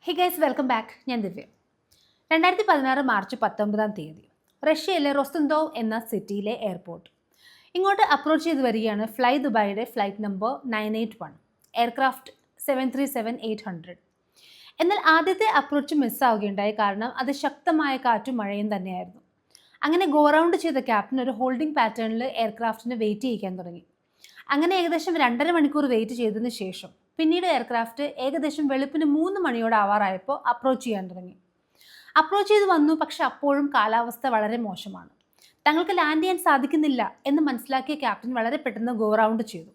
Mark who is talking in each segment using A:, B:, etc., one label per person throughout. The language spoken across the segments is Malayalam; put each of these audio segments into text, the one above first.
A: Hey guys welcome back. ഞാൻ ദിവ്യ. 2016 മാർച്ച് 19 റഷ്യയിലെ റൊസ്തൻഡോവ് എന്ന സിറ്റിയിലെ എയർപോർട്ട്. ഇങ്ങോട്ട് അപ്രോച്ച് ചെയ്ത് വരികയാണ് ഫ്ലൈ ദുബായിയുടെ ഫ്ലൈറ്റ് നമ്പർ 981 എയർക്രാഫ്റ്റ് 737-800. എന്നാൽ ആദ്യത്തെ അപ്രോച്ച് മിസ്സാവുകയുണ്ടായി. കാരണം അത് ശക്തമായ കാറ്റും മഴയും തന്നെയായിരുന്നു. അങ്ങനെ ഗോ റൗണ്ട് ചെയ്ത ക്യാപ്റ്റൻ ഒരു ഹോൾഡിംഗ് പാറ്റേണിൽ എയർക്രാഫ്റ്റിന് വെയിറ്റ് ചെയ്യിക്കാൻ തുടങ്ങി. അങ്ങനെ ഏകദേശം 2.5 മണിക്കൂർ വെയിറ്റ് ചെയ്തതിന് ശേഷം പിന്നീട് എയർക്രാഫ്റ്റ് ഏകദേശം വെളുപ്പിന് 3 മണിയോട് ആവാറായപ്പോൾ അപ്രോച്ച് ചെയ്യാൻ തുടങ്ങി. അപ്രോച്ച് ചെയ്ത് വന്നു. പക്ഷെ അപ്പോഴും കാലാവസ്ഥ വളരെ മോശമാണ്. തങ്ങൾക്ക് ലാൻഡ് ചെയ്യാൻ സാധിക്കുന്നില്ല എന്ന് മനസ്സിലാക്കിയ ക്യാപ്റ്റൻ വളരെ പെട്ടെന്ന് ഗോ റൗണ്ട് ചെയ്തു.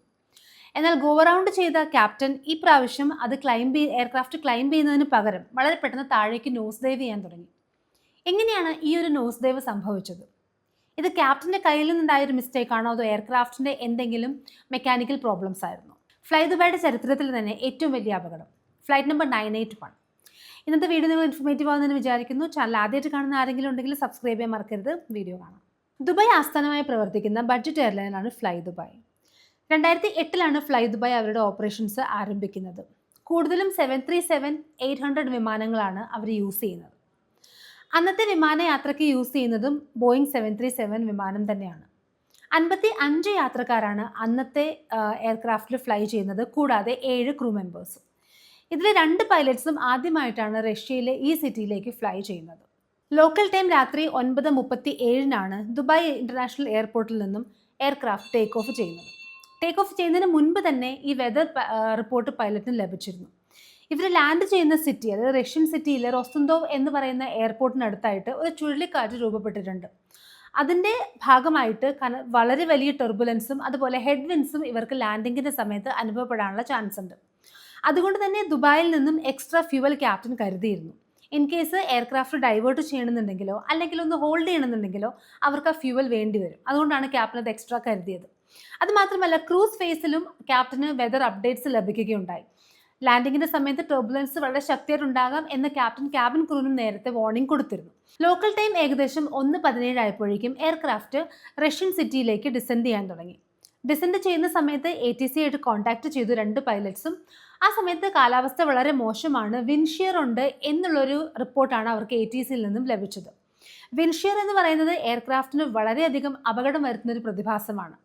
A: എന്നാൽ ഗോ റൗണ്ട് ചെയ്ത ക്യാപ്റ്റൻ ഈ പ്രാവശ്യം അത് എയർക്രാഫ്റ്റ് ക്ലൈംബ് ചെയ്യുന്നതിന് പകരം വളരെ പെട്ടെന്ന് താഴേക്ക് നോസ് ഡൈവ് ചെയ്യാൻ തുടങ്ങി. എങ്ങനെയാണ് ഈ ഒരു നോസ് ഡൈവ് സംഭവിച്ചത്? ഇത് ക്യാപ്റ്റൻ്റെ കയ്യിൽ നിന്നുണ്ടായ ഒരു മിസ്റ്റേക്ക് ആണോ, അതോ എയർക്രാഫ്റ്റിൻ്റെ എന്തെങ്കിലും മെക്കാനിക്കൽ പ്രോബ്ലംസ് ആയിരുന്നു? ഫ്ലൈ ദുബായിയുടെ ചരിത്രത്തിൽ തന്നെ ഏറ്റവും വലിയ അപകടം, ഫ്ലൈറ്റ് നമ്പർ 981. ഇന്നത്തെ വീഡിയോ നിങ്ങൾ ഇൻഫോർമേറ്റീവ് ആവുമെന്ന് വിചാരിക്കുന്നു. ചാനൽ ആദ്യമായിട്ട് കാണുന്ന ആരെങ്കിലും ഉണ്ടെങ്കിൽ സബ്സ്ക്രൈബ് ചെയ്യാൻ മറക്കരുത്. വീഡിയോ കാണാം. ദുബായ് ആസ്ഥാനമായി പ്രവർത്തിക്കുന്ന ബഡ്ജറ്റ് എയർലൈനാണ് ഫ്ലൈ ദുബായ്. 2008 ഫ്ലൈ ദുബായ് അവരുടെ ഓപ്പറേഷൻസ് ആരംഭിക്കുന്നത്. കൂടുതലും 737-800 വിമാനങ്ങളാണ് അവർ യൂസ് ചെയ്യുന്നത്. അന്നത്തെ വിമാനയാത്രയ്ക്ക് യൂസ് ചെയ്യുന്നതും ബോയിങ് 737 വിമാനം തന്നെയാണ്. 55 യാത്രക്കാരാണ് അന്നത്തെ എയർക്രാഫ്റ്റിൽ ഫ്ലൈ ചെയ്യുന്നത്, കൂടാതെ 7 ക്രൂ മെമ്പേഴ്സും. ഇതിൽ 2 പൈലറ്റ്സും ആദ്യമായിട്ടാണ് റഷ്യയിലെ ഈ സിറ്റിയിലേക്ക് ഫ്ലൈ ചെയ്യുന്നത്. ലോക്കൽ ടൈം രാത്രി 9:37 ദുബായ് ഇൻ്റർനാഷണൽ എയർപോർട്ടിൽ നിന്നും എയർക്രാഫ്റ്റ് ടേക്ക് ഓഫ് ചെയ്യുന്നത്. ടേക്ക് ഓഫ് ചെയ്യുന്നതിന് മുൻപ് തന്നെ ഈ വെതർ റിപ്പോർട്ട് പൈലറ്റിന് ലഭിച്ചിരുന്നു. ഇവർ ലാൻഡ് ചെയ്യുന്ന സിറ്റി, അതായത് റഷ്യൻ സിറ്റിയിലെ റൊസ്തൻഡോവ് എന്ന് പറയുന്ന എയർപോർട്ടിനടുത്തായിട്ട് ഒരു ചുഴലിക്കാറ്റ് രൂപപ്പെട്ടിട്ടുണ്ട്. അതിൻ്റെ ഭാഗമായിട്ട് വളരെ വലിയ ടെർബുലൻസും അതുപോലെ ഹെഡ് വിൻസും ഇവർക്ക് ലാൻഡിങ്ങിൻ്റെ സമയത്ത് അനുഭവപ്പെടാനുള്ള ചാൻസ് ഉണ്ട്. അതുകൊണ്ട് തന്നെ ദുബായിൽ നിന്നും എക്സ്ട്രാ ഫ്യൂവൽ ക്യാപ്റ്റൻ കരുതിയിരുന്നു. ഇൻ കേസ് എയർക്രാഫ്റ്റ് ഡൈവേർട്ട് ചെയ്യണമെന്നുണ്ടെങ്കിലോ അല്ലെങ്കിൽ ഒന്ന് ഹോൾഡ് ചെയ്യണമെന്നുണ്ടെങ്കിലോ അവർക്ക് ആ ഫ്യൂവൽ വേണ്ടി വരും. അതുകൊണ്ടാണ് ക്യാപ്റ്റൻ അത് എക്സ്ട്രാ കരുതിയത്. അതുമാത്രമല്ല, ക്രൂസ് ഫേസിലും ക്യാപ്റ്റന് വെതർ അപ്ഡേറ്റ്സ് ലഭിക്കുകയുണ്ടായി. ലാൻഡിങ്ങിന്റെ സമയത്ത് ടർബുലൻസ് വളരെ ശക്തിയായിട്ടുണ്ടാകാം എന്ന് ക്യാപ്റ്റൻ ക്യാബിൻ ക്രൂവിനും നേരത്തെ വാർണിംഗ് കൊടുത്തിരുന്നു. ലോക്കൽ ടൈം ഏകദേശം 1:17 ആയപ്പോഴേക്കും എയർക്രാഫ്റ്റ് റഷ്യൻ സിറ്റിയിലേക്ക് ഡിസെൻഡ് ചെയ്യാൻ തുടങ്ങി. ഡിസെൻഡ് ചെയ്യുന്ന സമയത്ത് ATC ആയിട്ട് കോൺടാക്ട് ചെയ്തു 2 പൈലറ്റ്സും. ആ സമയത്ത് കാലാവസ്ഥ വളരെ മോശമാണ്, വിൻഷിയർ ഉണ്ട് എന്നുള്ളൊരു റിപ്പോർട്ടാണ് അവർക്ക് ATCയിൽ നിന്നും ലഭിച്ചത്. വിൻഷിയർ എന്ന് പറയുന്നത് എയർക്രാഫ്റ്റിന് വളരെയധികം അപകടം വരുത്തുന്ന ഒരു പ്രതിഭാസമാണ്.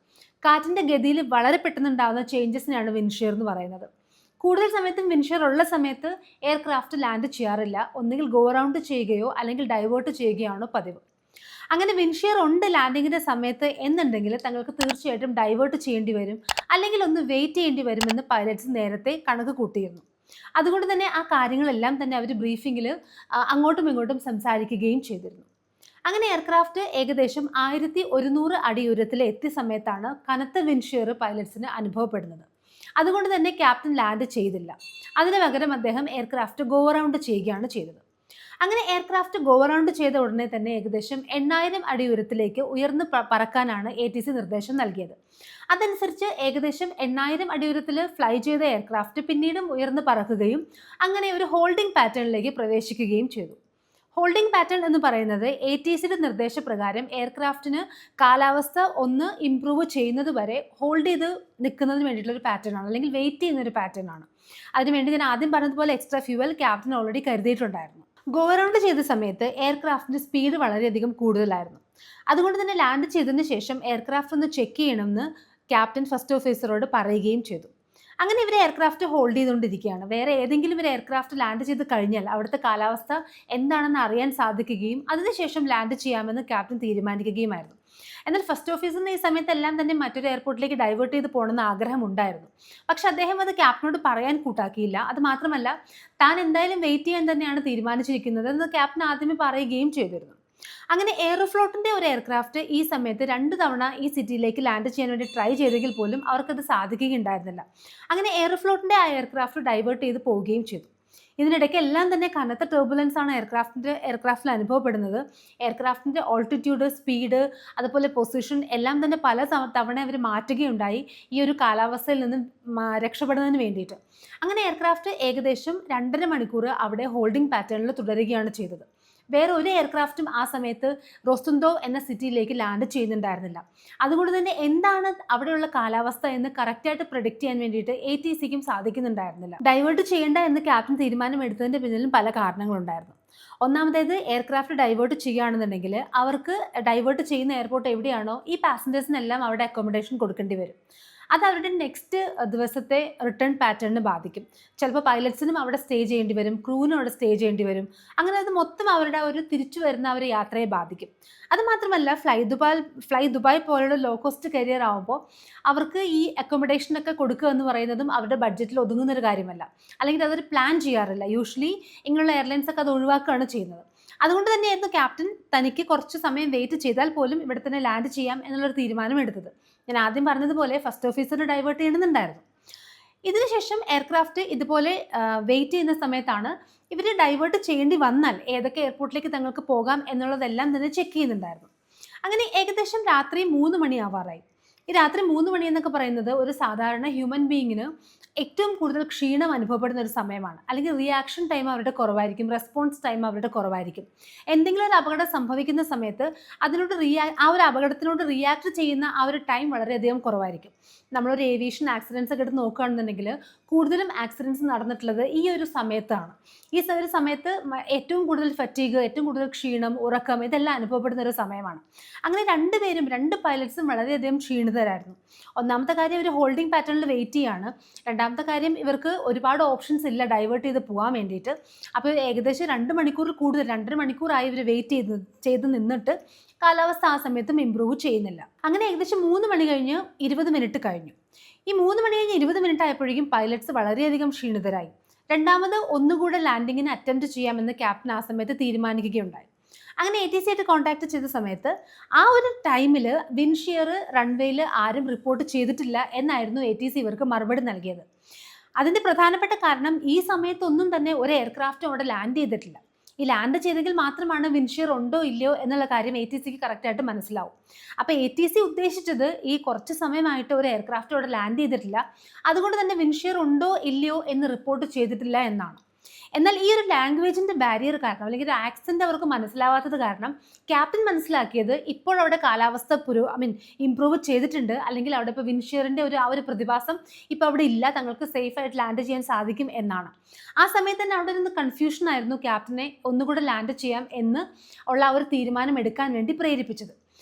A: കാറ്റിൻ്റെ ഗതിയിൽ വളരെ പെട്ടെന്നുണ്ടാകുന്ന ചേഞ്ചസിനാണ് വിൻഷിയർ എന്ന് പറയുന്നത്. കൂടുതൽ സമയത്തും വിൻഷിയർ ഉള്ള സമയത്ത് എയർക്രാഫ്റ്റ് ലാൻഡ് ചെയ്യാറില്ല. ഒന്നുകിൽ ഗോ റൗണ്ട് ചെയ്യുകയോ അല്ലെങ്കിൽ ഡൈവേർട്ട് ചെയ്യുകയാണോ പതിവ്. അങ്ങനെ വിൻഷിയർ ഉണ്ട് ലാൻഡിങ്ങിൻ്റെ സമയത്ത് എന്നുണ്ടെങ്കിൽ തങ്ങൾക്ക് തീർച്ചയായിട്ടും ഡൈവേർട്ട് ചെയ്യേണ്ടി വരും, അല്ലെങ്കിൽ ഒന്ന് വെയിറ്റ് ചെയ്യേണ്ടി വരുമെന്ന് പൈലറ്റ്സ് നേരത്തെ കണക്ക് കൂട്ടിയിരുന്നു. അതുകൊണ്ട് തന്നെ ആ കാര്യങ്ങളെല്ലാം തന്നെ അവർ ബ്രീഫിങ്ങിൽ അങ്ങോട്ടും ഇങ്ങോട്ടും സംസാരിക്കുകയും ചെയ്തിരുന്നു. അങ്ങനെ എയർക്രാഫ്റ്റ് ഏകദേശം 1100 അടി ഉയരത്തിൽ എത്തിയ സമയത്താണ് കനത്ത വിൻഷിയർ പൈലറ്റ്സിന് അനുഭവപ്പെടുന്നത്. അതുകൊണ്ട് തന്നെ ക്യാപ്റ്റൻ ലാൻഡ് ചെയ്തില്ല. അതിന് പകരം അദ്ദേഹം എയർക്രാഫ്റ്റ് ഗോ റൗണ്ട് ചെയ്യുകയാണ് ചെയ്തത്. അങ്ങനെ എയർക്രാഫ്റ്റ് ഗോ റൗണ്ട് ചെയ്ത ഉടനെ തന്നെ ഏകദേശം 8000 അടി ഉയരത്തിലേക്ക് ഉയർന്ന് പറക്കാനാണ് ATC നിർദ്ദേശം നൽകിയത്. അതനുസരിച്ച് ഏകദേശം 8000 അടി ഉയരത്തിൽ ഫ്ലൈ ചെയ്ത എയർക്രാഫ്റ്റ് പിന്നീടും ഉയർന്ന് പറക്കുകയും അങ്ങനെ ഒരു ഹോൾഡിംഗ് പാറ്റേണിലേക്ക് പ്രവേശിക്കുകയും ചെയ്തു. ഹോൾഡിംഗ് പാറ്റേൺ എന്ന് പറയുന്നത് ATCയുടെ നിർദ്ദേശപ്രകാരം എയർക്രാഫ്റ്റിന് കാലാവസ്ഥ ഒന്ന് ഇംപ്രൂവ് ചെയ്യുന്നത് വരെ ഹോൾഡ് ചെയ്ത് നിൽക്കുന്നതിന് വേണ്ടിയിട്ടുള്ള ഒരു പാറ്റേൺ ആണ്, അല്ലെങ്കിൽ വെയിറ്റ് ചെയ്യുന്ന ഒരു പാറ്റേൺ ആണ്. അതിനുവേണ്ടി ഞാൻ ആദ്യം പറഞ്ഞതുപോലെ എക്സ്ട്രാ ഫ്യൂവൽ ക്യാപ്റ്റൻ ഓൾറെഡി കരുതിയിട്ടുണ്ടായിരുന്നു. ഗോ റൗണ്ട് ചെയ്ത സമയത്ത് എയർക്രാഫ്റ്റിൻ്റെ സ്പീഡ് വളരെയധികം കൂടുതലായിരുന്നു. അതുകൊണ്ട് തന്നെ ലാൻഡ് ചെയ്തതിന് ശേഷം എയർക്രാഫ്റ്റ് ഒന്ന് ചെക്ക് ചെയ്യണമെന്ന് ക്യാപ്റ്റൻ ഫസ്റ്റ് ഓഫീസറോട് പറയുകയും ചെയ്തു. അങ്ങനെ ഇവർ എയർക്രാഫ്റ്റ് ഹോൾഡ് ചെയ്തുകൊണ്ടിരിക്കുകയാണ്. വേറെ ഏതെങ്കിലും ഒരു എയർക്രാഫ്റ്റ് ലാൻഡ് ചെയ്ത് കഴിഞ്ഞാൽ അവിടുത്തെ കാലാവസ്ഥ എന്താണെന്ന് അറിയാൻ സാധിക്കുകയും അതിനുശേഷം ലാൻഡ് ചെയ്യാമെന്ന് ക്യാപ്റ്റൻ തീരുമാനിക്കുകയുമായിരുന്നു. എന്നാൽ ഫസ്റ്റ് ഓഫീസറിന് ഈ സമയത്തെല്ലാം തന്നെ മറ്റൊരു എയർപോർട്ടിലേക്ക് ഡൈവേർട്ട് ചെയ്ത് പോകണമെന്ന് ആഗ്രഹമുണ്ടായിരുന്നു. പക്ഷെ അദ്ദേഹം അത് ക്യാപ്റ്റനോട് പറയാൻ കൂട്ടാക്കിയില്ല. അത് മാത്രമല്ല, താൻ എന്തായാലും വെയിറ്റ് ചെയ്യാൻ തന്നെയാണ് തീരുമാനിച്ചിരിക്കുന്നത് എന്ന് ക്യാപ്റ്റൻ ആദ്യമേ പറയുകയും ചെയ്തിരുന്നു. അങ്ങനെ എയറോഫ്ലോട്ടിൻ്റെ ഒരു എയർക്രാഫ്റ്റ് ഈ സമയത്ത് 2 തവണ ഈ സിറ്റിയിലേക്ക് ലാൻഡ് ചെയ്യാൻ വേണ്ടി ട്രൈ ചെയ്തെങ്കിൽ പോലും അവർക്കത് സാധിക്കുകയുണ്ടായിരുന്നില്ല. അങ്ങനെ എയറോഫ്ലോട്ടിൻ്റെ ആ എയർക്രാഫ്റ്റ് ഡൈവേർട്ട് ചെയ്ത് പോവുകയും ചെയ്തു. ഇതിനിടയ്ക്ക് എല്ലാം തന്നെ കനത്ത ടർബുലൻസ് ആണ് എയർക്രാഫ്റ്റിൽ അനുഭവപ്പെടുന്നത്. എയർക്രാഫ്റ്റിൻ്റെ ഓൾട്ടിറ്റ്യൂഡ്, സ്പീഡ്, അതുപോലെ പൊസിഷൻ എല്ലാം തന്നെ പല തവണ അവർ മാറ്റുകയുണ്ടായി ഈ ഒരു കാലാവസ്ഥയിൽ നിന്ന് രക്ഷപ്പെടുന്നതിന് വേണ്ടിയിട്ട്. അങ്ങനെ എയർക്രാഫ്റ്റ് ഏകദേശം 2.5 മണിക്കൂർ അവിടെ ഹോൾഡിംഗ് പാറ്റേണിൽ തുടരുകയാണ് ചെയ്തത്. വേറെ ഒരു എയർക്രാഫ്റ്റും ആ സമയത്ത് റൊസ്തുന്തോ എന്ന സിറ്റിയിലേക്ക് ലാൻഡ് ചെയ്യുന്നുണ്ടായിരുന്നില്ല. അതുകൊണ്ട് തന്നെ എന്താണ് അവിടെയുള്ള കാലാവസ്ഥ എന്ന് കറക്റ്റായിട്ട് പ്രെഡിക്റ്റ് ചെയ്യാൻ വേണ്ടിയിട്ട് ATCക്കും സാധിക്കുന്നുണ്ടായിരുന്നില്ല. ഡൈവേർട്ട് ചെയ്യേണ്ട എന്ന് ക്യാപ്റ്റൻ തീരുമാനമെടുത്തതിൻ്റെ പിന്നിലും പല കാരണങ്ങളുണ്ടായിരുന്നു. ഒന്നാമത്തേത്, എയർക്രാഫ്റ്റ് ഡൈവേർട്ട് ചെയ്യുകയാണെന്നുണ്ടെങ്കിൽ അവർക്ക് ഡൈവേർട്ട് ചെയ്യുന്ന എയർപോർട്ട് എവിടെയാണോ ഈ പാസഞ്ചേഴ്സിനെല്ലാം അവിടെ അക്കോമഡേഷൻ കൊടുക്കേണ്ടി വരും. അത് അവരുടെ നെക്സ്റ്റ് ദിവസത്തെ റിട്ടേൺ പാറ്റേണിന് ബാധിക്കും. ചിലപ്പോൾ പൈലറ്റ്സിനും അവിടെ സ്റ്റേ ചെയ്യേണ്ടി വരും, ക്രൂവിനും അവിടെ സ്റ്റേ ചെയ്യേണ്ടി വരും. അങ്ങനെ അത് മൊത്തം അവരുടെ ഒരു തിരിച്ചു വരുന്ന അവരുടെ യാത്രയെ ബാധിക്കും. അതുമാത്രമല്ല, ഫ്ലൈ ദുബായ് പോലുള്ള ലോ കോസ്റ്റ് കരിയർ ആകുമ്പോൾ അവർക്ക് ഈ അക്കോമഡേഷനൊക്കെ കൊടുക്കുക എന്ന് പറയുന്നതും അവരുടെ ബഡ്ജറ്റിൽ ഒതുങ്ങുന്നൊരു കാര്യമല്ല. അല്ലെങ്കിൽ അതൊരു പ്ലാൻ ചെയ്യാറില്ല. യൂഷ്വലി ഇങ്ങനെയുള്ള എയർലൈൻസ് ഒക്കെ അത് ഒഴിവാക്കുകയാണ് ചെയ്യുന്നത്. അതുകൊണ്ട് തന്നെയായിരുന്നു ക്യാപ്റ്റൻ തനിക്ക് കുറച്ച് സമയം വെയിറ്റ് ചെയ്താൽ പോലും ഇവിടെ തന്നെ ലാൻഡ് ചെയ്യാം എന്നുള്ളൊരു തീരുമാനം എടുത്തത്. ഞാൻ ആദ്യം പറഞ്ഞതുപോലെ ഫസ്റ്റ് ഓഫീസറിന് ഡൈവേർട്ട് ചെയ്യണമെന്നുണ്ടായിരുന്നു. ഇതിനുശേഷം എയർക്രാഫ്റ്റ് ഇതുപോലെ വെയിറ്റ് ചെയ്യുന്ന സമയത്താണ് ഇവർ ഡൈവേർട്ട് ചെയ്യേണ്ടി വന്നാൽ ഏതൊക്കെ എയർപോർട്ടിലേക്ക് തങ്ങൾക്ക് പോകാം എന്നുള്ളതെല്ലാം തന്നെ ചെക്ക് ചെയ്യുന്നുണ്ടായിരുന്നു. അങ്ങനെ ഏകദേശം രാത്രി 3 മണിയാവാറായി. ഈ രാത്രി 3 മണി എന്നൊക്കെ പറയുന്നത് ഒരു സാധാരണ ഹ്യൂമൻ ബീയിങ്ങിന് ഏറ്റവും കൂടുതൽ ക്ഷീണം അനുഭവപ്പെടുന്ന ഒരു സമയമാണ്. അല്ലെങ്കിൽ റിയാക്ഷൻ ടൈം അവരുടെ കുറവായിരിക്കും, റെസ്പോൺസ് ടൈം അവരുടെ കുറവായിരിക്കും. എന്തെങ്കിലും ഒരു അപകടം സംഭവിക്കുന്ന സമയത്ത് ആ ഒരു അപകടത്തിനോട് റിയാക്ട് ചെയ്യുന്ന ആ ഒരു ടൈം വളരെയധികം കുറവായിരിക്കും. നമ്മളൊരു ഏവിയേഷൻ ആക്സിഡൻസ് ഒക്കെ എടുത്ത് നോക്കുകയാണെന്നുണ്ടെങ്കിൽ കൂടുതലും ആക്സിഡൻസ് നടന്നിട്ടുള്ളത് ഈ ഒരു സമയത്താണ്. ഈ ഒരു സമയത്ത് ഏറ്റവും കൂടുതൽ ഫറ്റീഗ്, ഏറ്റവും കൂടുതൽ ക്ഷീണം, ഉറക്കം ഇതെല്ലാം അനുഭവപ്പെടുന്ന ഒരു സമയമാണ്. അങ്ങനെ രണ്ട് പൈലറ്റ്സും വളരെയധികം ക്ഷീണിതരായിരുന്നു. ഒന്നാമത്തെ കാര്യം, ഇവർ ഹോൾഡിംഗ് പാറ്റേണിൽ വെയിറ്റ് ചെയ്യാണ്. രണ്ടാമത്തെ കാര്യം, ഇവർക്ക് ഒരുപാട് ഓപ്ഷൻസ് ഇല്ല ഡൈവേർട്ട് ചെയ്ത് പോകാൻ വേണ്ടിയിട്ട്. അപ്പോൾ ഏകദേശം 2 മണിക്കൂർ കൂടുതൽ, 2.5 മണിക്കൂറായി ഇവർ വെയിറ്റ് ചെയ്ത് നിന്നിട്ട് കാലാവസ്ഥ ആ സമയത്തും ഇമ്പ്രൂവ് ചെയ്യുന്നില്ല. അങ്ങനെ ഏകദേശം 3 മണി കഴിഞ്ഞ് 20 മിനിറ്റ് കഴിഞ്ഞു. ഈ 3 മണി കഴിഞ്ഞ് 20 മിനിറ്റ് ആയപ്പോഴേക്കും പൈലറ്റ്സ് വളരെയധികം ക്ഷീണിതരായി. രണ്ടാമത് ഒന്നുകൂടെ ലാൻഡിങ്ങിന് അറ്റംപ്റ്റ് ചെയ്യാമെന്ന് ക്യാപ്റ്റൻ ആ സമയത്ത് തീരുമാനിക്കുകയുണ്ടായി. അങ്ങനെ ATC ആയിട്ട് കോൺടാക്ട് ചെയ്ത സമയത്ത് ആ ഒരു ടൈമിൽ വിൻഷിയർ റൺവേയിൽ ആരും റിപ്പോർട്ട് ചെയ്തിട്ടില്ല എന്നായിരുന്നു ATC ഇവർക്ക് മറുപടി നൽകിയത്. അതിൻ്റെ പ്രധാനപ്പെട്ട കാരണം, ഈ സമയത്തൊന്നും തന്നെ ഒരു എയർക്രാഫ്റ്റും അവിടെ ലാൻഡ് ചെയ്തിട്ടില്ല. ഈ ലാൻഡ് ചെയ്തെങ്കിൽ മാത്രമാണ് വിൻഷിയർ ഉണ്ടോ ഇല്ലയോ എന്നുള്ള കാര്യം ATCക്ക് കറക്റ്റായിട്ട് മനസ്സിലാവും. അപ്പോൾ ATC ഉദ്ദേശിച്ചത് ഈ കുറച്ച് സമയമായിട്ട് ഒരു എയർക്രാഫ്റ്റ് അവിടെ ലാൻഡ് ചെയ്തിട്ടില്ല, അതുകൊണ്ട് തന്നെ വിൻഷിയർ ഉണ്ടോ ഇല്ലയോ എന്ന് റിപ്പോർട്ട് ചെയ്തിട്ടില്ല എന്നാണ്. എന്നാൽ ഈ ഒരു ലാംഗ്വേജിൻ്റെ ബാരിയർ കാരണം, അല്ലെങ്കിൽ ഒരു ആക്സെൻ്റ് അവർക്ക് മനസ്സിലാവാത്തത് കാരണം ക്യാപ്റ്റൻ മനസ്സിലാക്കിയത് ഇപ്പോൾ അവിടെ കാലാവസ്ഥ ഇമ്പ്രൂവ് ചെയ്തിട്ടുണ്ട്, അല്ലെങ്കിൽ അവിടെ ഇപ്പോൾ വിൻഷിയറിൻ്റെ ആ ഒരു പ്രതിഭാസം ഇപ്പോൾ അവിടെ ഇല്ല, തങ്ങൾക്ക് സേഫ് ആയിട്ട് ലാൻഡ് ചെയ്യാൻ സാധിക്കും എന്നാണ്. ആ സമയത്ത് തന്നെ അവിടെ നിന്ന് കൺഫ്യൂഷൻ ആയിരുന്നു ക്യാപ്റ്റനെ ഒന്നുകൂടെ ലാൻഡ് ചെയ്യാം എന്ന് ഉള്ള ആ ഒരു തീരുമാനം എടുക്കാൻ വേണ്ടി പ്രേരിപ്പിച്ചത്.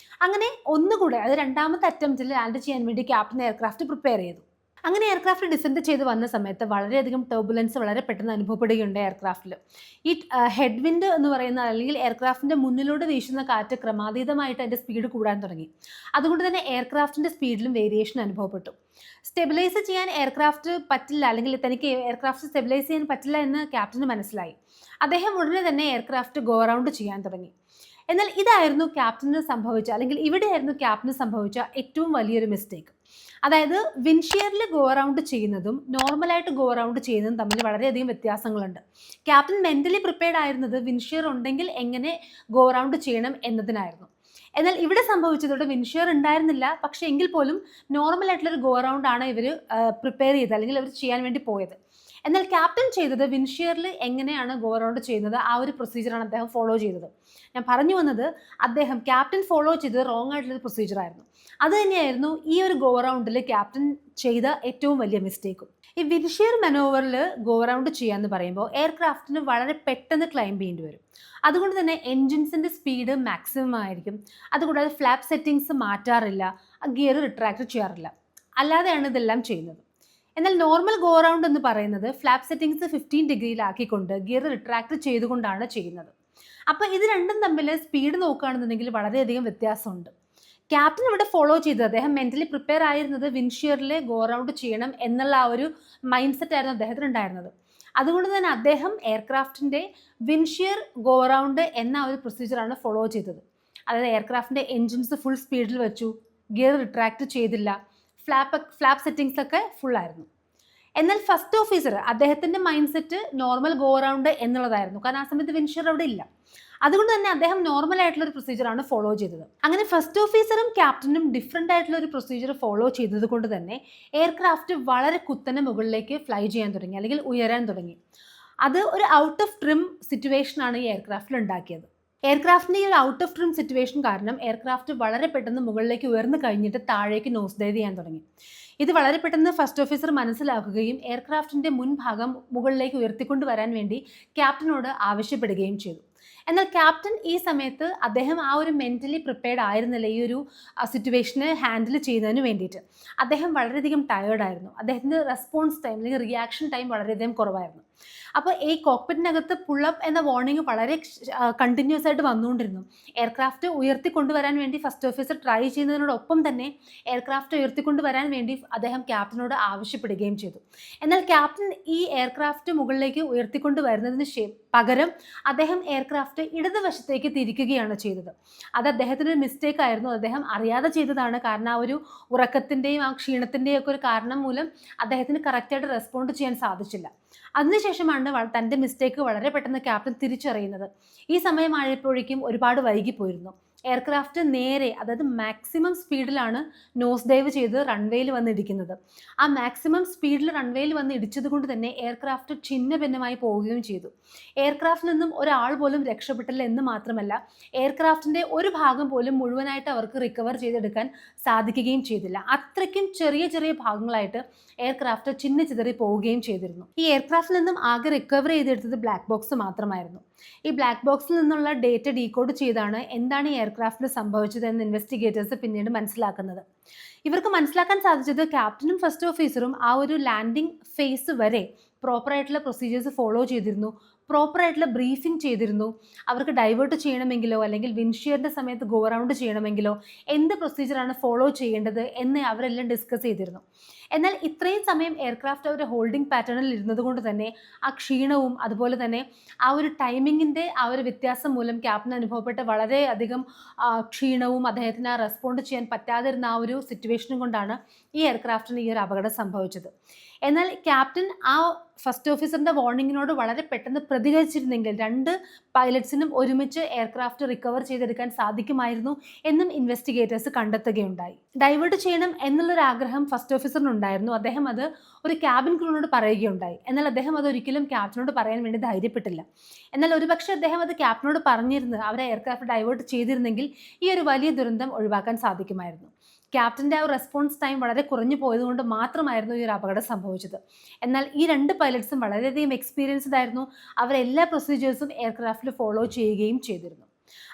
A: അങ്ങനെ ഒന്നുകൂടെ, അത് രണ്ടാമത്തെ അറ്റംപ്റ്റിൽ ലാൻഡ് ചെയ്യാൻ വേണ്ടി ക്യാപ്റ്റൻ എയർക്രാഫ്റ്റ് പ്രിപ്പയർ ചെയ്തു. അങ്ങനെ എയർക്രാഫ്റ്റ് ഡിസെൻഡ് ചെയ്ത് വന്ന സമയത്ത് വളരെയധികം ടർബുലൻസ് വളരെ പെട്ടെന്ന് അനുഭവപ്പെടുകയുണ്ട് എയർക്രാഫ്റ്റിൽ. ഈ ഹെഡ് വിൻഡ് എന്ന് പറയുന്ന, അല്ലെങ്കിൽ എയർക്രാഫ്റ്റിൻ്റെ മുന്നിലൂടെ വീശുന്ന കാറ്റ് ക്രമാതീതമായിട്ട് അതിൻ്റെ സ്പീഡ് കൂടാൻ തുടങ്ങി. അതുകൊണ്ട് തന്നെ എയർക്രാഫ്റ്റിൻ്റെ സ്പീഡിലും വേരിയേഷൻ അനുഭവപ്പെട്ടു. സ്റ്റെബിലൈസ് ചെയ്യാൻ എയർക്രാഫ്റ്റ് പറ്റില്ല, അല്ലെങ്കിൽ തനിക്ക് എയർക്രാഫ്റ്റ് സ്റ്റെബിലൈസ് ചെയ്യാൻ പറ്റില്ല എന്ന് ക്യാപ്റ്റന് മനസ്സിലായി. അദ്ദേഹം ഉടനെ തന്നെ എയർക്രാഫ്റ്റ് ഗോ അറൗണ്ട് ചെയ്യാൻ തുടങ്ങി. എന്നാൽ ഇതായിരുന്നു ക്യാപ്റ്റന് സംഭവിച്ച, അല്ലെങ്കിൽ ഇവിടെയായിരുന്നു ക്യാപ്റ്റന് സംഭവിച്ച ഏറ്റവും വലിയൊരു മിസ്റ്റേക്ക്. അതായത് വിൻഷിയറിൽ ഗോ അറൗണ്ട് ചെയ്യുന്നതും നോർമലായിട്ട് ഗോ അറൗണ്ട് ചെയ്യുന്നതും തമ്മിൽ വളരെയധികം വ്യത്യാസങ്ങളുണ്ട്. ക്യാപ്റ്റൻ മെൻ്റലി പ്രിപ്പയർഡ് ആയിരുന്നത് വിൻഷിയർ ഉണ്ടെങ്കിൽ എങ്ങനെ ഗോ അറൗണ്ട് ചെയ്യണം എന്നതിനായിരുന്നു. എന്നാൽ ഇവിടെ സംഭവിച്ചതോടെ വിൻഷിയർ ഉണ്ടായിരുന്നില്ല, പക്ഷേ എങ്കിൽ പോലും നോർമലായിട്ടുള്ളൊരു ഗോ അറൗണ്ട് ആണ് ഇവർ പ്രിപ്പയർ ചെയ്തത്, അല്ലെങ്കിൽ അവർ ചെയ്യാൻ വേണ്ടി പോയത്. എന്നാൽ ക്യാപ്റ്റൻ ചെയ്തത് വിൻഷിയറിൽ എങ്ങനെയാണ് ഗോ അറൗണ്ട് ചെയ്യുന്നത് ആ ഒരു പ്രൊസീജിയറാണ് അദ്ദേഹം ഫോളോ ചെയ്തത്. ഞാൻ പറഞ്ഞു വന്നത്, ക്യാപ്റ്റൻ ഫോളോ ചെയ്തത് റോങ് ആയിട്ടുള്ളൊരു പ്രൊസീജിയറായിരുന്നു. അത് തന്നെയായിരുന്നു ഈ ഒരു ഗോ അറൗണ്ടിൽ ക്യാപ്റ്റൻ ചെയ്ത ഏറ്റവും വലിയ മിസ്റ്റേക്കും. ഈ വിൻഷിയർ മനോവറിൽ ഗോ അറൗണ്ട് ചെയ്യാന്ന് പറയുമ്പോൾ എയർക്രാഫ്റ്റിന് വളരെ പെട്ടെന്ന് ക്ലൈംബ് ചെയ്യേണ്ടി വരും. അതുകൊണ്ട് തന്നെ എൻജിൻസിൻ്റെ സ്പീഡ് മാക്സിമം ആയിരിക്കും. അതുകൂടാതെ ഫ്ലാപ്പ് സെറ്റിങ്സ് മാറ്റാറില്ല, ഗിയർ റിട്രാക്ട് ചെയ്യാറില്ല, അല്ലാതെയാണ് ഇതെല്ലാം ചെയ്യുന്നത്. എന്നാൽ നോർമൽ ഗോ അറൗണ്ട് എന്ന് പറയുന്നത് ഫ്ലാപ്പ് സെറ്റിങ്സ് 15 ഡിഗ്രിയിലാക്കിക്കൊണ്ട് ഗിയർ റിട്രാക്ട് ചെയ്തുകൊണ്ടാണ് ചെയ്യുന്നത്. അപ്പോൾ ഇത് രണ്ടും തമ്മിൽ സ്പീഡ് നോക്കുകയാണെന്നുണ്ടെങ്കിൽ വളരെയധികം വ്യത്യാസമുണ്ട്. ക്യാപ്റ്റൻ ഇവിടെ ഫോളോ ചെയ്തത്, അദ്ദേഹം മെൻ്റലി പ്രിപ്പയർ ആയിരുന്നത് വിൻഷിയറിലെ ഗോ അറൗണ്ട് ചെയ്യണം എന്നുള്ള ആ ഒരു മൈൻഡ് സെറ്റ് ആയിരുന്നു അദ്ദേഹത്തിന് ഉണ്ടായിരുന്നത്. അതുകൊണ്ട് തന്നെ അദ്ദേഹം എയർക്രാഫ്റ്റിൻ്റെ വിൻഷിയർ ഗോ അറൗണ്ട് എന്ന ഒരു പ്രൊസീജിയറാണ് ഫോളോ ചെയ്തത്. അതായത് എയർക്രാഫ്റ്റിൻ്റെ എൻജിൻസ് ഫുൾ സ്പീഡിൽ വെച്ചു, ഗിയർ റിട്രാക്ട് ചെയ്തില്ല, ഫ്ലാപ്പ് സെറ്റിങ്സ് ഒക്കെ ഫുള്ളായിരുന്നു. എന്നാൽ ഫസ്റ്റ് ഓഫീസർ, അദ്ദേഹത്തിൻ്റെ mind set normal go around എന്നുള്ളതായിരുന്നു. കാരണം ആ സമയത്ത് വിൻഷിയർ അവിടെ ഇല്ല. അതുകൊണ്ട് തന്നെ അദ്ദേഹം നോർമൽ ആയിട്ടുള്ള ഒരു പ്രൊസീജിയറാണ് ഫോളോ ചെയ്തത്. അങ്ങനെ ഫസ്റ്റ് ഓഫീസറും ക്യാപ്റ്റനും ഡിഫറെൻ്റ് ആയിട്ടുള്ള ഒരു പ്രൊസീജിയർ ഫോളോ ചെയ്തത് കൊണ്ട് തന്നെ എയർക്രാഫ്റ്റ് വളരെ കുത്തനെ മുകളിലേക്ക് ഫ്ലൈ ചെയ്യാൻ തുടങ്ങി, അല്ലെങ്കിൽ ഉയരാൻ തുടങ്ങി. അത് ഒരു ഔട്ട് ഓഫ് ട്രിം സിറ്റുവേഷനാണ് ഈ എയർക്രാഫ്റ്റിൽ ഉണ്ടാക്കിയത്. എയർക്രാഫ്റ്റിൻ്റെ ഈ ഒരു ഔട്ട് ഓഫ് ട്രിം സിറ്റുവേഷൻ കാരണം എയർക്രാഫ്റ്റ് വളരെ പെട്ടെന്ന് മുകളിലേക്ക് ഉയർന്നു കഴിഞ്ഞിട്ട് താഴേക്ക് നോസ് ഡൈവ് ചെയ്യാൻ തുടങ്ങി. ഇത് വളരെ പെട്ടെന്ന് ഫസ്റ്റ് ഓഫീസർ മനസ്സിലാക്കുകയും എയർക്രാഫ്റ്റിൻ്റെ മുൻഭാഗം മുകളിലേക്ക് ഉയർത്തിക്കൊണ്ട് വരാൻ വേണ്ടി ക്യാപ്റ്റനോട് ആവശ്യപ്പെടുകയും ചെയ്തു. എന്നാൽ ക്യാപ്റ്റൻ ഈ സമയത്ത് അദ്ദേഹം ആ ഒരു മെൻ്റലി പ്രിപ്പയർഡ് ആയിരുന്നില്ല ഈ ഒരു സിറ്റുവേഷനെ ഹാൻഡിൽ ചെയ്യുന്നതിന് വേണ്ടിയിട്ട്. അദ്ദേഹം വളരെയധികം ടയേർഡായിരുന്നു. അദ്ദേഹത്തിൻ്റെ റെസ്പോൺസ് ടൈം അല്ലെങ്കിൽ റിയാക്ഷൻ ടൈം വളരെയധികം കുറവായിരുന്നു. അപ്പോൾ ഈ കോക്പിറ്റിനകത്ത് പുള്ളപ്പ് എന്ന വാർണിംഗ് വളരെ കണ്ടിന്യൂസ് ആയിട്ട് വന്നുകൊണ്ടിരുന്നു. എയർക്രാഫ്റ്റ് ഉയർത്തിക്കൊണ്ടുവരാൻ വേണ്ടി ഫസ്റ്റ് ഓഫീസർ ട്രൈ ചെയ്യുന്നതിനോടൊപ്പം തന്നെ എയർക്രാഫ്റ്റ് ഉയർത്തിക്കൊണ്ടുവരാൻ വേണ്ടി അദ്ദേഹം ക്യാപ്റ്റനോട് ആവശ്യപ്പെടുകയും ചെയ്തു. എന്നാൽ ക്യാപ്റ്റൻ ഈ എയർക്രാഫ്റ്റ് മുകളിലേക്ക് ഉയർത്തിക്കൊണ്ട് വരുന്നതിന് പകരം അദ്ദേഹം എയർക്രാഫ്റ്റ് ഇടതുവശത്തേക്ക് തിരിക്കുകയാണ് ചെയ്തത്. അത് അദ്ദേഹത്തിൻ്റെ മിസ്റ്റേക്ക് ആയിരുന്നു. അദ്ദേഹം അറിയാതെ ചെയ്തതാണ്. കാരണം ആ ഒരു ഉറക്കത്തിൻ്റെയും ആ ക്ഷീണത്തിൻ്റെയും ഒക്കെ ഒരു കാരണം മൂലം അദ്ദേഹത്തിന് കറക്റ്റായിട്ട് റെസ്പോണ്ട് ചെയ്യാൻ സാധിച്ചില്ല. അതിനുശേഷമാണ് തൻ്റെ മിസ്റ്റേക്ക് വളരെ പെട്ടെന്ന് ക്യാപ്റ്റൻ തിരിച്ചറിയുന്നത്. ഈ സമയമായപ്പോഴേക്കും ഒരുപാട് വൈകിപ്പോയിരുന്നു. എയർക്രാഫ്റ്റ് നേരെ, അതായത് മാക്സിമം സ്പീഡിലാണ് നോസ് ഡൈവ് ചെയ്ത് റൺവേയിൽ വന്ന് ഇടിക്കുന്നത്. ആ മാക്സിമം സ്പീഡിൽ റൺവേയിൽ വന്ന് ഇടിച്ചത് കൊണ്ട് തന്നെ എയർക്രാഫ്റ്റ് ഛിന്ന ഭിന്നമായി പോവുകയും ചെയ്തു. എയർക്രാഫ്റ്റിൽ നിന്നും ഒരാൾ പോലും രക്ഷപ്പെട്ടില്ല എന്ന് മാത്രമല്ല, എയർക്രാഫ്റ്റിൻ്റെ ഒരു ഭാഗം പോലും മുഴുവനായിട്ട് അവർക്ക് റിക്കവർ ചെയ്തെടുക്കാൻ സാധിക്കുകയും ചെയ്തില്ല. അത്രയ്ക്കും ചെറിയ ചെറിയ ഭാഗങ്ങളായിട്ട് എയർക്രാഫ്റ്റ് ചിതറി പോവുകയും ചെയ്തിരുന്നു. ഈ എയർക്രാഫ്റ്റിൽ നിന്നും ആകെ റിക്കവർ ചെയ്തെടുത്തത് ബ്ലാക്ക് ബോക്സ് മാത്രമായിരുന്നു. ഈ ബ്ലാക്ക് ബോക്സിൽ നിന്നുള്ള ഡേറ്റ ഡീകോഡ് ചെയ്താണ് എന്താണ് ഈ എയർക്രാഫ്റ്റിൽ സംഭവിച്ചതെന്ന് ഇൻവെസ്റ്റിഗേറ്റേഴ്സ് പിന്നീട് മനസ്സിലാക്കുന്നത്. ഇവർക്ക് മനസ്സിലാക്കാൻ സാധിച്ചത് ക്യാപ്റ്റനും ഫസ്റ്റ് ഓഫീസറും ആ ഒരു ലാൻഡിംഗ് ഫേസ് വരെ പ്രോപ്പറായിട്ടുള്ള പ്രൊസീജിയേഴ്സ് ഫോളോ ചെയ്തിരുന്നു, പ്രോപ്പറായിട്ടുള്ള ബ്രീഫിംഗ് ചെയ്തിരുന്നു. അവർക്ക് ഡൈവേർട്ട് ചെയ്യണമെങ്കിലോ അല്ലെങ്കിൽ വിൻഷിയറിൻ്റെ സമയത്ത് ഗോ അറൗണ്ട് ചെയ്യണമെങ്കിലോ എന്ത് പ്രൊസീജിയറാണ് ഫോളോ ചെയ്യേണ്ടത് എന്ന് അവരെല്ലാം ഡിസ്കസ് ചെയ്തിരുന്നു. എന്നാൽ ഇത്രയും സമയം എയർക്രാഫ്റ്റ് ഒരു ഹോൾഡിംഗ് പാറ്റേണിൽ ഇരുന്നത് കൊണ്ട് തന്നെ ആ ക്ഷീണവും അതുപോലെ തന്നെ ആ ഒരു ടൈമിങ്ങിൻ്റെ ആ ഒരു വ്യത്യാസം മൂലം ക്യാപ്റ്റന് അനുഭവപ്പെട്ട വളരെയധികം ക്ഷീണവും അദ്ദേഹത്തിന് ആ റെസ്പോണ്ട് ചെയ്യാൻ പറ്റാതിരുന്ന ആ ഒരു സിറ്റുവേഷനും കൊണ്ടാണ് ഈ എയർക്രാഫ്റ്റിന് ഈ ഒരു അപകടം സംഭവിച്ചത്. എന്നാൽ ക്യാപ്റ്റൻ ആ ഫസ്റ്റ് ഓഫീസറിൻ്റെ വാർണിങ്ങിനോട് വളരെ പെട്ടെന്ന് പ്രതികരിച്ചിരുന്നെങ്കിൽ രണ്ട് പൈലറ്റ്സിനും ഒരുമിച്ച് എയർക്രാഫ്റ്റ് റിക്കവർ ചെയ്തെടുക്കാൻ സാധിക്കുമായിരുന്നു എന്നും ഇൻവെസ്റ്റിഗേറ്റേഴ്സ് കണ്ടെത്തുകയുണ്ടായി. ഡൈവേർട്ട് ചെയ്യണം എന്നുള്ളൊരു ആഗ്രഹം ഫസ്റ്റ് ഓഫീസറിനുണ്ടായിരുന്നു. അദ്ദേഹം അത് ഒരു ക്യാബിൻ ക്രൂവിനോട് പറയുകയുണ്ടായി. എന്നാൽ അദ്ദേഹം അത് ഒരിക്കലും ക്യാപ്റ്റനോട് പറയാൻ വേണ്ടി ധൈര്യപ്പെട്ടില്ല. എന്നാൽ ഒരുപക്ഷെ അദ്ദേഹം അത് ക്യാപ്റ്റനോട് പറഞ്ഞിരുന്നു അവരെ എയർക്രാഫ്റ്റ് ഡൈവേർട്ട് ചെയ്തിരുന്നെങ്കിൽ ഈ ഒരു വലിയ ദുരന്തം ഒഴിവാക്കാൻ സാധിക്കുമായിരുന്നു. ക്യാപ്റ്റൻ്റെ ആ റെസ്പോൺസ് ടൈം വളരെ കുറഞ്ഞു പോയതുകൊണ്ട് മാത്രമായിരുന്നു ഈ ഒരു അപകടം സംഭവിച്ചത്. എന്നാൽ ഈ രണ്ട് പൈലറ്റ്സും വളരെയധികം എക്സ്പീരിയൻസ്ഡ് ആയിരുന്നു. അവരെല്ലാ പ്രൊസീജിയേഴ്സും എയർക്രാഫ്റ്റിൽ ഫോളോ ചെയ്യുകയും ചെയ്തിരുന്നു.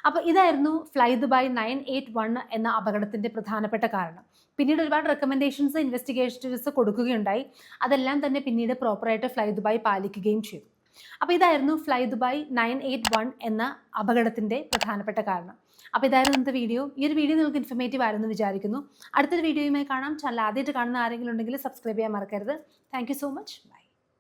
A: അപ്പോൾ ഇതായിരുന്നു ഫ്ലൈ ദുബായ് 981 എന്ന അപകടത്തിൻ്റെ പ്രധാനപ്പെട്ട കാരണം. പിന്നീട് ഒരുപാട് റെക്കമെൻഡേഷൻസ് ഇൻവെസ്റ്റിഗേറ്റേഴ്സ് കൊടുക്കുകയുണ്ടായി. അതെല്ലാം തന്നെ പിന്നീട് പ്രോപ്പറായിട്ട് ഫ്ലൈ ദുബായ് പാലിക്കുകയും ചെയ്തു. അപ്പോൾ ഇതായിരുന്നു ഫ്ലൈ ദുബായ് 981 എന്ന അപകടത്തിൻ്റെ പ്രധാനപ്പെട്ട കാരണം. അപ്പോൾ ഇതായിരുന്നു ഇന്നത്തെ വീഡിയോ. ഈ ഒരു വീഡിയോ നിങ്ങൾക്ക് ഇൻഫർമേറ്റീവ് ആയിരുന്നു വിചാരിക്കുന്നു. അടുത്തൊരു വീഡിയോയുമായി കാണാം. ചാനൽ ആദ്യമായിട്ട് കാണുന്ന ആരെങ്കിലും ഉണ്ടെങ്കിൽ സബ്സ്ക്രൈബ് ചെയ്യാൻ മറക്കരുത്. Thank you so much. By.